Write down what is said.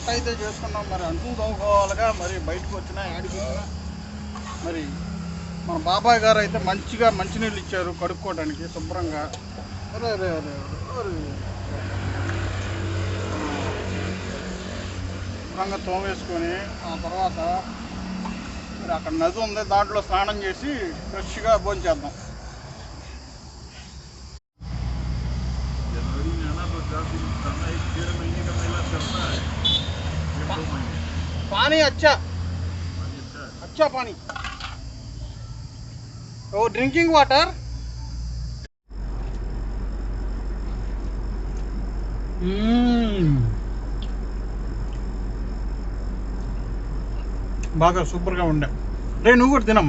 వంట అయితే చేసుకున్నాం, మరి అంటూ తవ్వుకోవాలిగా, మరి బయటకు వచ్చినా ఆడికి వచ్చినా. మరి మన బాబాయ్ గారు అయితే మంచిగా మంచినీళ్ళు ఇచ్చారు కడుక్కోవడానికి శుభ్రంగా. అరే అరే అరే అరే శుభ్రంగా తోమేసుకొని ఆ తర్వాత మరి అక్కడ నది ఉంది, దాంట్లో స్నానం చేసి ఫ్రెష్గా భోంచేద్దాం. पानी अच्छा अच्छा पानी वो ड्रिंकिंग वाटर బాగా సూపర్గా ఉండే. రే నువ్వు కూడా తినమ్మా.